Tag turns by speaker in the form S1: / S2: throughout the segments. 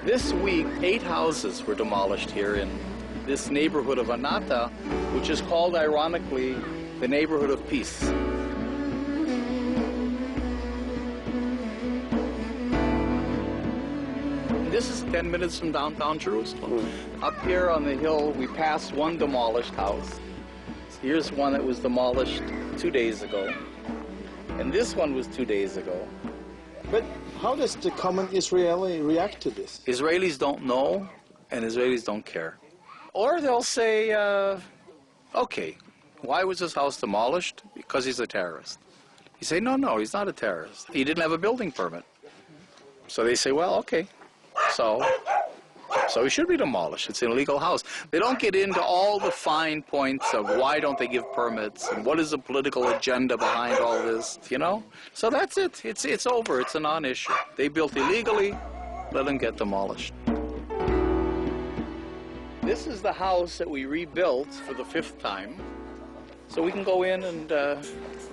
S1: This week, 8 houses were demolished here in this neighborhood of Anata, which is called, ironically, the neighborhood of peace. This is 10 minutes from downtown Jerusalem. Up here on the hill, we passed one demolished house. Here's one that was demolished 2 days ago. And this one was 2 days ago.
S2: But how does the common Israeli react to this?
S1: Israelis don't know, and Israelis don't care. Or they'll say, okay, why was this house demolished? Because he's a terrorist. You say, no, he's not a terrorist. He didn't have a building permit. So they say, well, okay, so he should be demolished. It's an illegal house. They don't get into all the fine points of why don't they give permits and what is the political agenda behind all this, you know? So that's it. It's over. It's a non-issue. They built illegally. Let them get demolished. This is the house that we rebuilt for the 5th time. So we can go in and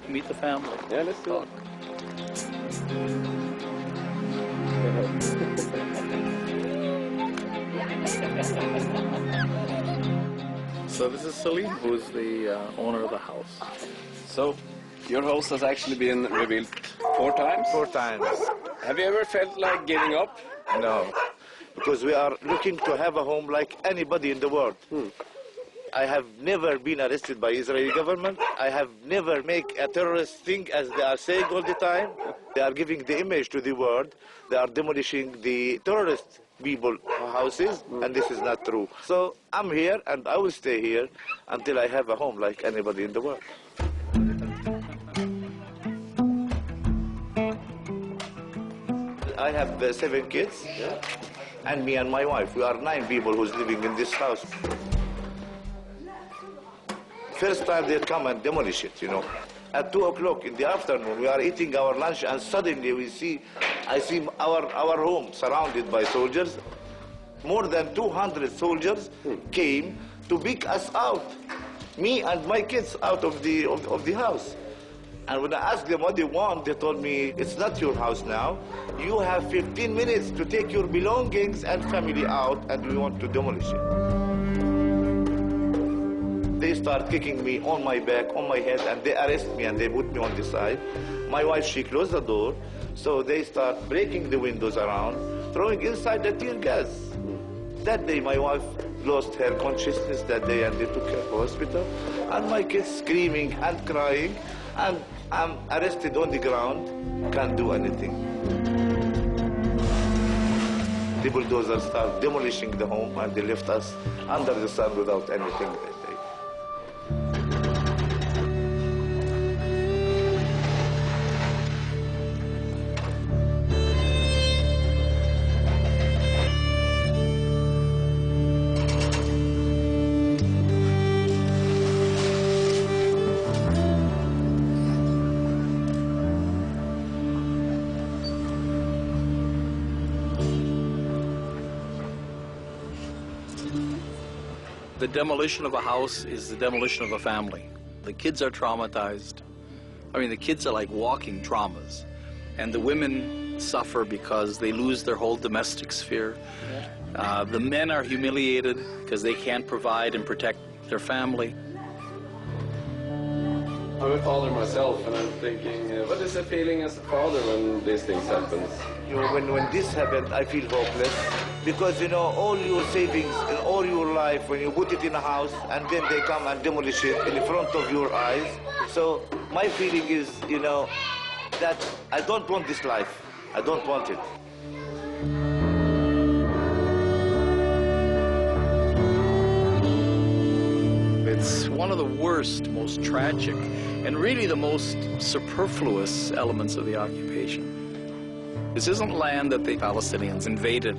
S1: meet the family.
S3: Yeah, let's go.
S1: So this is Salim, who's the owner of the house.
S3: So, your house has actually been rebuilt 4 times?
S4: 4 times.
S3: Have you ever felt like giving up?
S4: No, because we are looking to have a home like anybody in the world. I have never been arrested by Israeli government. I have never made a terrorist thing, as they are saying all the time. They are giving the image to the world. They are demolishing the terrorist people houses, and this is not true. So I'm here, and I will stay here until I have a home like anybody in the world. I have 7 kids, and me and my wife. We are 9 people who's living in this house. First time they come and demolish it, you know. At 2 o'clock in the afternoon, we are eating our lunch, and suddenly I see our home surrounded by soldiers. More than 200 soldiers came to pick us out, me and my kids, out of the house. And when I asked them what they want, they told me, it's not your house now. You have 15 minutes to take your belongings and family out, and we want to demolish it. They start kicking me on my back, on my head, and they arrest me and they put me on the side. My wife, she closed the door, so they start breaking the windows around, throwing inside the tear gas. That day, my wife lost her consciousness that day, and they took her to hospital. And my kids screaming and crying, and I'm arrested on the ground, can't do anything. The bulldozers start demolishing the home, and they left us under the sun without anything that day.
S1: The demolition of a house is the demolition of a family. The kids are traumatized. I mean, the kids are like walking traumas. And the women suffer because they lose their whole domestic sphere. The men are humiliated because they can't provide and protect their family.
S3: I'm a father myself, and I'm thinking, what is the feeling as a father when these things happen?
S4: You know, when this happened, I feel hopeless. Because, you know, all your savings and all your life, when you put it in a house, and then they come and demolish it in front of your eyes. So my feeling is, you know, that I don't want this life. I don't want it.
S1: It's one of the worst, most tragic, and really the most superfluous elements of the occupation. This isn't land that the Palestinians invaded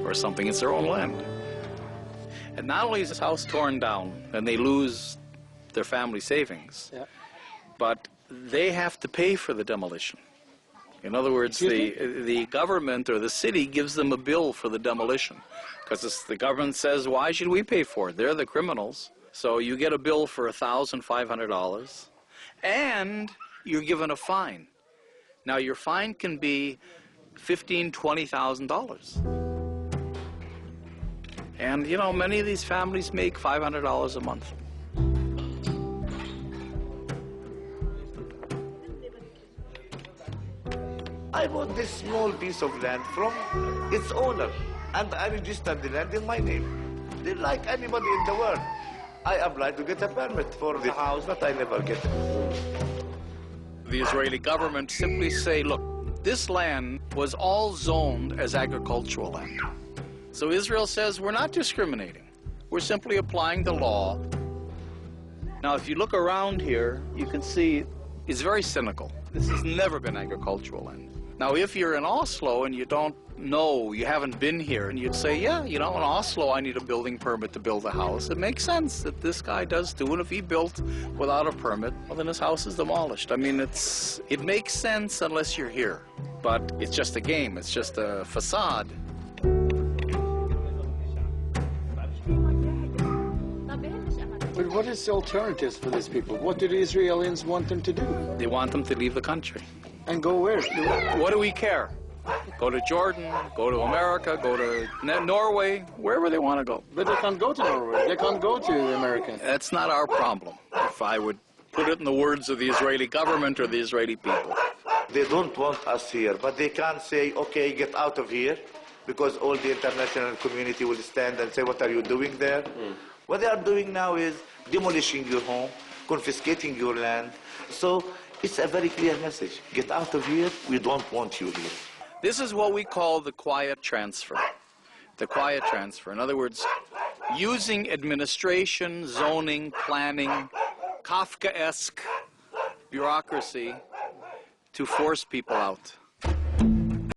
S1: or something, it's their own land. And not only is this house torn down and they lose their family savings, but they have to pay for the demolition. In other words, the government or the city gives them a bill for the demolition, because the government says, why should we pay for it? They're the criminals. So you get a bill for $1,500, and you're given a fine. Now, your fine can be $15,000, $20,000. And, you know, many of these families make $500 a month.
S4: I bought this small piece of land from its owner, and I registered the land in my name. They're like anybody in the world. I applied to get a permit for the house, but I never get it.
S1: The Israeli government simply say, look, this land was all zoned as agricultural land. So Israel says, we're not discriminating. We're simply applying the law. Now, if you look around here, you can see it's very cynical. This has never been agricultural land. Now, if you're in Oslo and you don't know, you haven't been here, and you'd say, yeah, you know, in Oslo I need a building permit to build a house. It makes sense that this guy does too, and if he built without a permit, well, then his house is demolished. I mean, it makes sense unless you're here. But it's just a game. It's just a facade.
S2: But what is the alternatives for these people? What do the Israelis want them to do?
S1: They want them to leave the country.
S2: And go where?
S1: What do we care? Go to Jordan, go to America, go to Norway, wherever they want to go.
S2: But they can't go to Norway. They can't go to America.
S1: That's not our problem, if I would put it in the words of the Israeli government or the Israeli people.
S4: They don't want us here, but they can't say, okay, get out of here, because all the international community will stand and say, what are you doing there? What they are doing now is demolishing your home, confiscating your land. So it's a very clear message. Get out of here. We don't want you here.
S1: This is what we call the quiet transfer. The quiet transfer. In other words, using administration, zoning, planning, Kafkaesque bureaucracy to force people out.